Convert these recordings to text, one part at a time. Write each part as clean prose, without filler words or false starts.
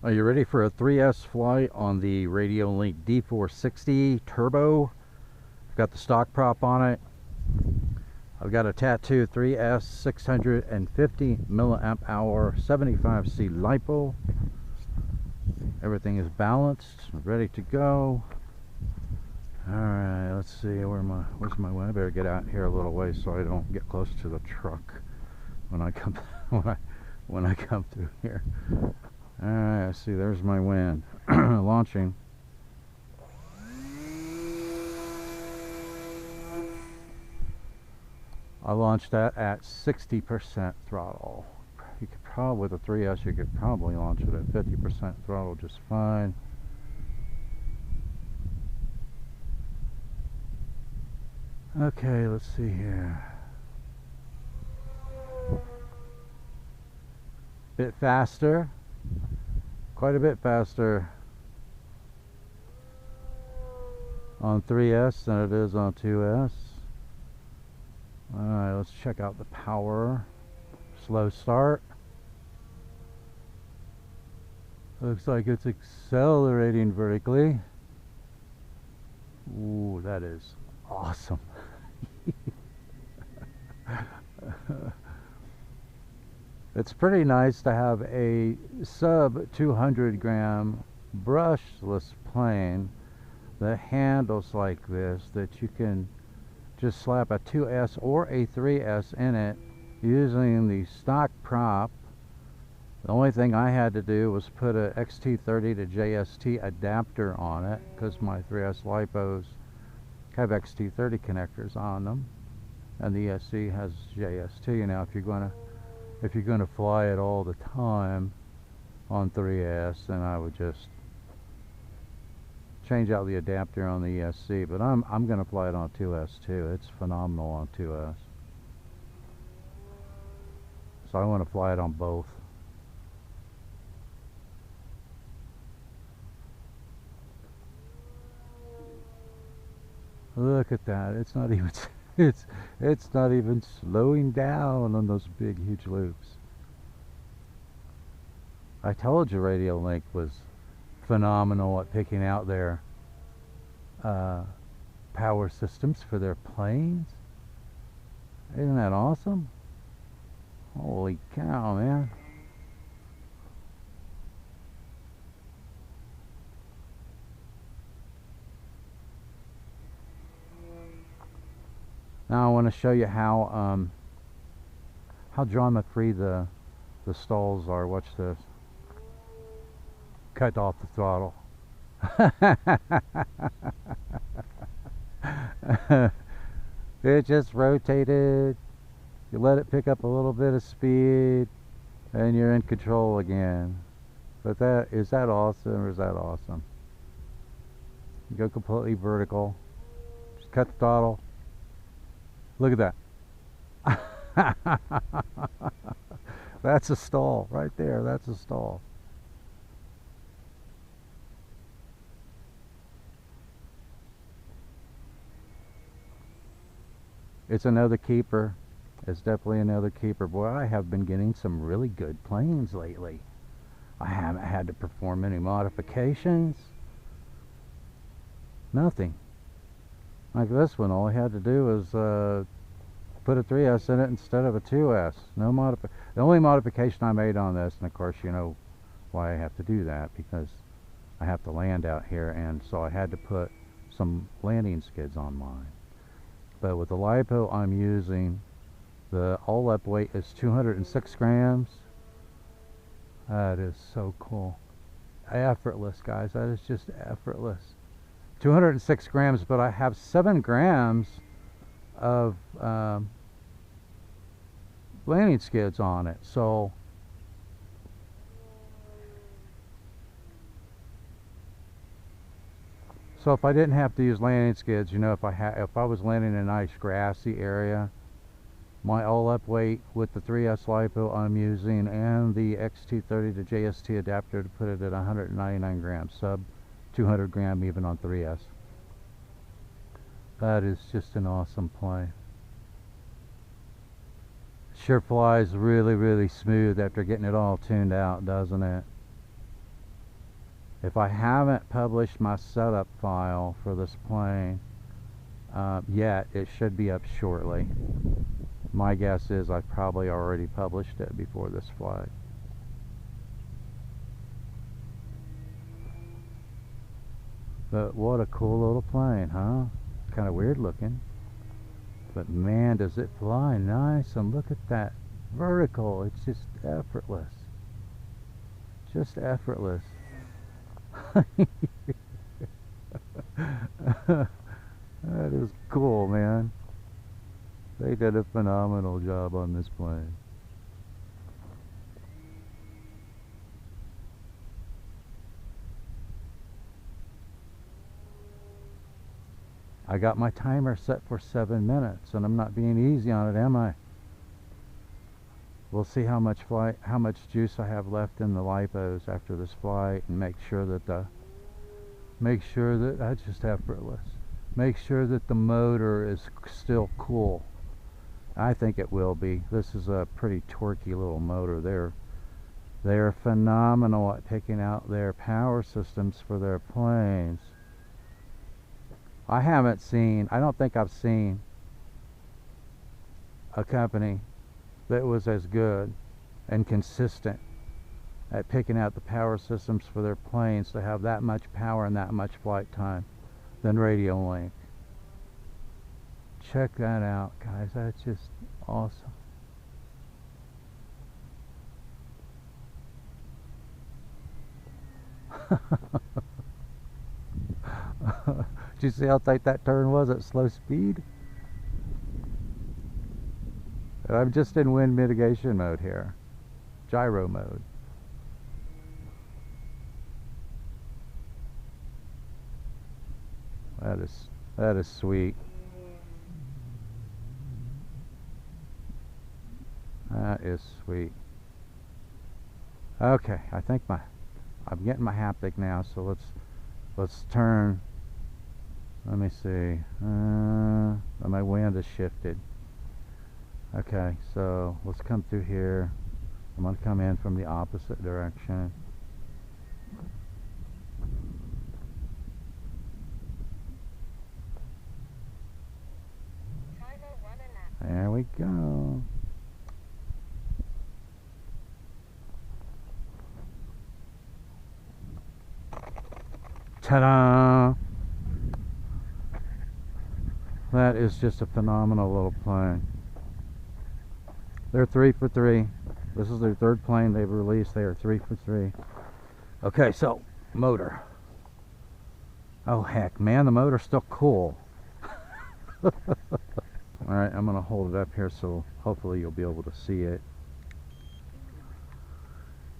Are you ready for a 3S flight on the Radiolink D460 Turbot? I've got the stock prop on it. I've got a Tattoo 3S 650 milliamp hour 75C LiPo. Everything is balanced, ready to go. Alright, let's see, where's my way? I better get out here a little way so I don't get close to the truck when I come when I come through here. Alright, see, there's my wind. Launching. I launched that at 60% throttle. You could probably, with a 3S, you could probably launch it at 50% throttle just fine. Okay, let's see here. Bit faster. Quite a bit faster on 3S than it is on 2S. Alright, let's check out the power. Slow start. Looks like it's accelerating vertically. Ooh, that is awesome. It's pretty nice to have a sub-250g brushless plane that handles like this, that you can just slap a 2S or a 3S in it using the stock prop. The only thing I had to do was put a XT30 to JST adapter on it, because my 3S LiPos have XT30 connectors on them, and the ESC has JST. Now, if you're gonna fly it all the time on 3S, then I would just change out the adapter on the ESC. But I'm gonna fly it on 2S too. It's phenomenal on 2S. So I want to fly it on both. Look at that. It's not even it's not even slowing down on those big huge loops. I told you Radiolink was phenomenal at picking out their power systems for their planes. Isn't that awesome? Holy cow, man. Now I want to show you how drama-free the stalls are. Watch this. Cut off the throttle. It just rotated. You let it pick up a little bit of speed, and you're in control again. But is that awesome, or is that awesome? You go completely vertical. Just cut the throttle. Look at that. That's a stall right there. That's a stall. It's another keeper. It's definitely another keeper. Boy, I have been getting some really good planes lately. I haven't had to perform any modifications. Nothing. Like this one, all I had to do was put a 3S in it instead of a 2S. The only modification I made on this, and of course you know why I have to do that, because I have to land out here, and so I had to put some landing skids on mine. But with the LiPo I'm using, the all-up weight is 206 grams. That is so cool. Effortless, guys. That is just effortless. 206 grams, but I have 7 grams of landing skids on it. So if I didn't have to use landing skids, you know, if I was landing in a nice grassy area, my all-up weight with the 3S LiPo I'm using and the XT30 to JST adapter to put it at 199 grams, sub 200 gram even on 3S. That is just an awesome plane. Sure flies really, really smooth after getting it all tuned out, doesn't it? If I haven't published my setup file for this plane yet, it should be up shortly. My guess is I've probably already published it before this flight. But what a cool little plane, huh? Kind of weird looking. But man, does it fly nice. And look at that vertical. It's just effortless. Just effortless. That is cool, man. They did a phenomenal job on this plane. I got my timer set for 7 minutes, and I'm not being easy on it, am I? We'll see how much juice I have left in the lipos after this flight, and make sure that that's just effortless. Make sure that the motor is still cool. I think it will be. This is a pretty torquey little motor. They're phenomenal at picking out their power systems for their planes. I don't think I've seen a company that was as good and consistent at picking out the power systems for their planes to have that much power and that much flight time than Radiolink. Check that out, guys. That's just awesome. Did you see how tight that turn was at slow speed? And I'm just in wind mitigation mode here. Gyro mode. That is sweet. That is sweet. Okay, I think I'm getting my haptic now, so let's turn. Let me see. My wind is shifted. Okay, so let's come through here. I'm going to come in from the opposite direction. There we go. Ta-da! That is just a phenomenal little plane. They're 3 for 3. This is their third plane they've released. They are 3 for 3. Okay, so motor. Oh heck, man, the motor's still cool. Alright, I'm going to hold it up here so hopefully you'll be able to see it.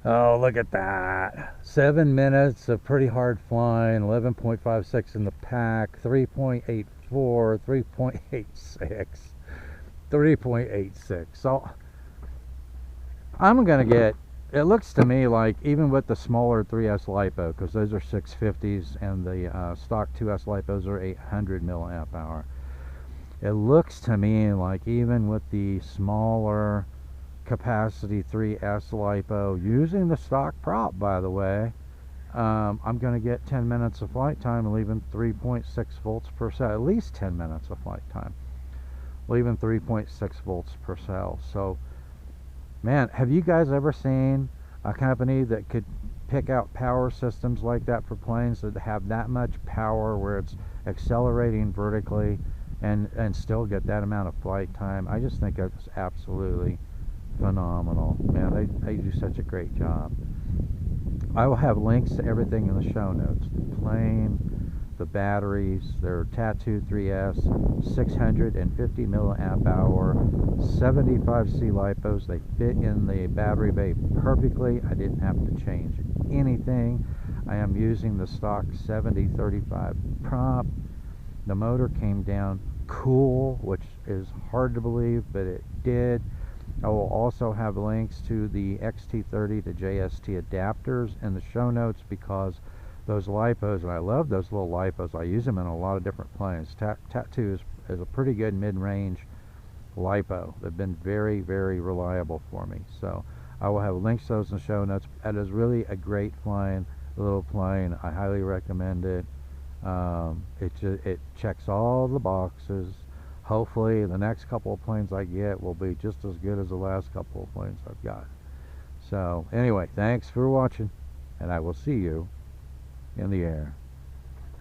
Oh, look at that. 7 minutes of pretty hard flying, 11.56 in the pack, 3.84, 3.86, 3.86. So I'm going to get, it looks to me like even with the smaller 3S LiPo, because those are 650s and the stock 2S LiPos are 800 milliamp hour. It looks to me like even with the smaller capacity 3S LiPo, using the stock prop, by the way, I'm going to get 10 minutes of flight time and leaving 3.6 volts per cell. At least 10 minutes of flight time, leaving 3.6 volts per cell. So, man, have you guys ever seen a company that could pick out power systems like that for planes that have that much power where it's accelerating vertically and still get that amount of flight time? I just think that's absolutely phenomenal. Man, they do such a great job. I will have links to everything in the show notes. The plane, the batteries, their Tattoo 3S, 650 milliamp hour, 75C LiPos. They fit in the battery bay perfectly. I didn't have to change anything. I am using the stock 7035 prop. The motor came down cool, which is hard to believe, but it did. I will also have links to the XT30 to JST adapters in the show notes, because those LiPos, and I love those little LiPos, I use them in a lot of different planes. Tattoo is a pretty good mid-range LiPo. They've been very, very reliable for me. So I will have links to those in the show notes. That is really a great flying little plane. I highly recommend it. It checks all the boxes. Hopefully the next couple of planes I get will be just as good as the last couple of planes I've got. So anyway, thanks for watching, and I will see you in the air.